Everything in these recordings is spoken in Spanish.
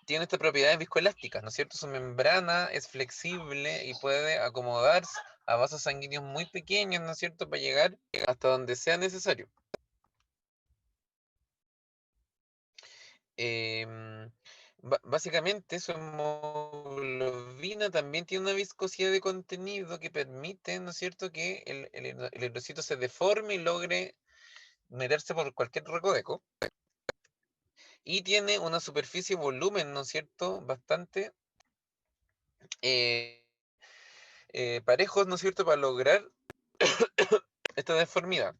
tiene estas propiedades viscoelásticas, ¿no es cierto? Su membrana es flexible y puede acomodarse a vasos sanguíneos muy pequeños, ¿no es cierto?, para llegar hasta donde sea necesario. Em, Básicamente, su hemoglobina también tiene una viscosidad de contenido que permite, ¿no es cierto?, que el eritrocito se deforme y logre meterse por cualquier recoveco. Y tiene una superficie y volumen, ¿no es cierto?, bastante eh, parejos, ¿no es cierto?, para lograr esta deformidad.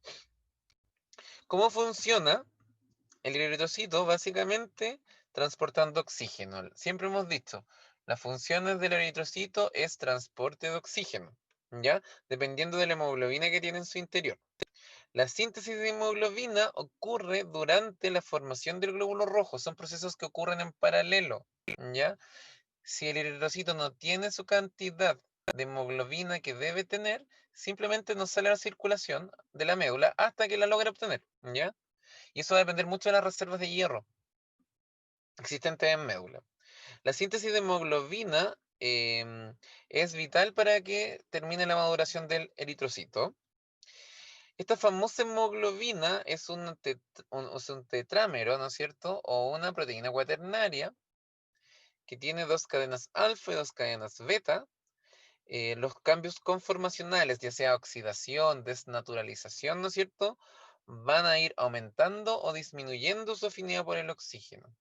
¿Cómo funciona? El eritrocito básicamente transportando oxígeno. Siempre hemos dicho, las funciones del eritrocito es transporte de oxígeno, ¿ya? Dependiendo de la hemoglobina que tiene en su interior. La síntesis de hemoglobina ocurre durante la formación del glóbulo rojo. Son procesos que ocurren en paralelo, ¿ya? Si el eritrocito no tiene su cantidad de hemoglobina que debe tener, simplemente no sale a la circulación de la médula hasta que la logra obtener, ¿ya? Y eso va a depender mucho de las reservas de hierro existentes en médula. La síntesis de hemoglobina es vital para que termine la maduración del eritrocito. Esta famosa hemoglobina es un tetrámero, ¿no es cierto? O una proteína cuaternaria que tiene dos cadenas alfa y dos cadenas beta. Los cambios conformacionales, ya sea oxidación, desnaturalización, ¿no es cierto?, van a ir aumentando o disminuyendo su afinidad por el oxígeno.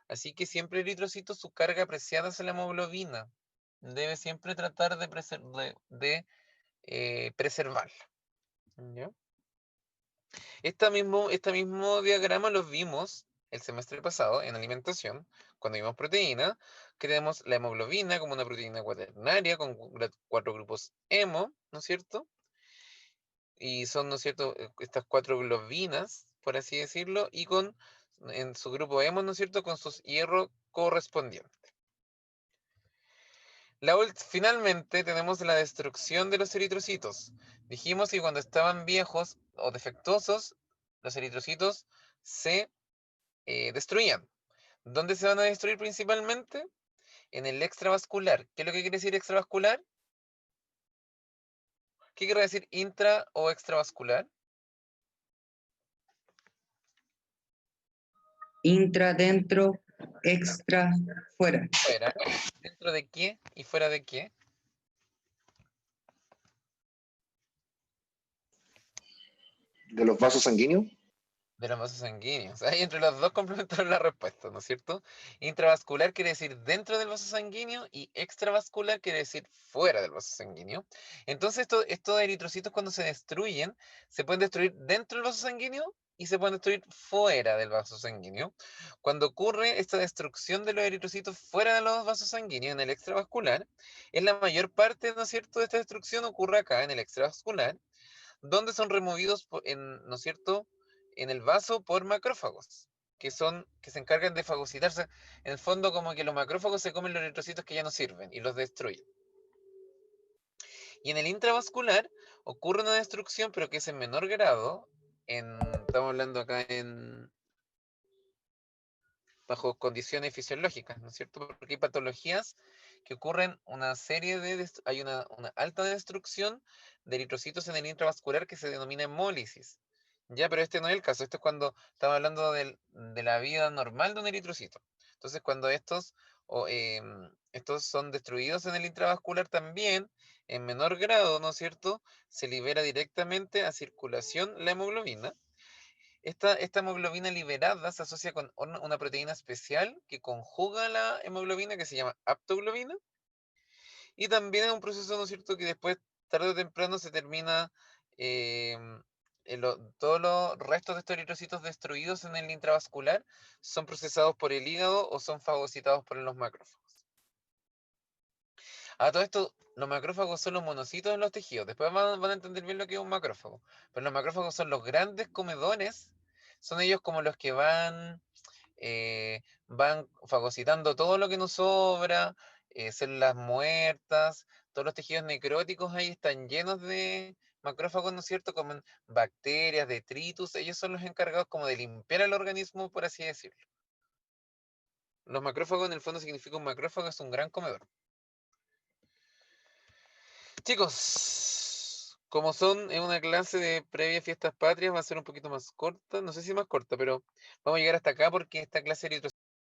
Así que siempre el eritrocito, su carga apreciada es la hemoglobina. Debe siempre tratar de preservarla. ¿Ya? Este mismo diagrama lo vimos el semestre pasado en alimentación, cuando vimos proteína, que tenemos la hemoglobina como una proteína cuaternaria con cuatro grupos hemo, ¿no es cierto? Y son, ¿no es cierto?, estas cuatro globinas, por así decirlo, y con en su grupo hemo, ¿no es cierto?, con sus hierro correspondientes. Finalmente tenemos la destrucción de los eritrocitos. Dijimos que cuando estaban viejos o defectuosos, los eritrocitos se destruían. ¿Dónde se van a destruir principalmente? En el extravascular. ¿Qué es lo que quiere decir extravascular? ¿Qué quiere decir intra o extravascular? Intra, dentro, extra, fuera. Fuera. ¿Dentro de qué y fuera de qué? De los vasos sanguíneos. De los vasos sanguíneos. Ahí entre los dos complementaron la respuesta, ¿no es cierto? Intravascular quiere decir dentro del vaso sanguíneo y extravascular quiere decir fuera del vaso sanguíneo. Entonces, estos eritrocitos cuando se destruyen, se pueden destruir dentro del vaso sanguíneo y se pueden destruir fuera del vaso sanguíneo. Cuando ocurre esta destrucción de los eritrocitos fuera de los vasos sanguíneos, en el extravascular, es la mayor parte, ¿no es cierto?, de esta destrucción ocurre acá, en el extravascular, donde son removidos, ¿no es cierto?, en el vaso por macrófagos, que se encargan de fagocitarse. En el fondo, como que los macrófagos se comen los eritrocitos que ya no sirven y los destruyen. Y en el intravascular ocurre una destrucción, pero que es en menor grado. Estamos hablando acá bajo condiciones fisiológicas, ¿no es cierto? Porque hay patologías que ocurren una serie hay una alta destrucción de eritrocitos en el intravascular que se denomina hemólisis. Ya, pero este no es el caso. Esto es cuando estamos hablando de la vida normal de un eritrocito. Entonces, cuando estos son destruidos en el intravascular también, en menor grado, ¿no es cierto?, se libera directamente a circulación la hemoglobina. Esta hemoglobina liberada se asocia con una proteína especial que conjuga la hemoglobina, que se llama aptoglobina, y también es un proceso, ¿no es cierto?, que después, tarde o temprano, se termina, em, todos los restos de estos eritrocitos destruidos en el intravascular son procesados por el hígado o son fagocitados por los macrófagos. A todo esto, los macrófagos son los monocitos en los tejidos. Después van a entender bien lo que es un macrófago. Pero los macrófagos son los grandes comedores. Son ellos como los que van fagocitando todo lo que nos sobra, células muertas, todos los tejidos necróticos ahí están llenos de macrófagos, ¿no es cierto? Como bacterias, detritus. Ellos son los encargados como de limpiar el organismo, por así decirlo. Los macrófagos en el fondo significa un macrófago es un gran comedor. Chicos, como es una clase de previa fiestas patrias, va a ser un poquito más corta. No sé si más corta, pero vamos a llegar hasta acá porque esta clase de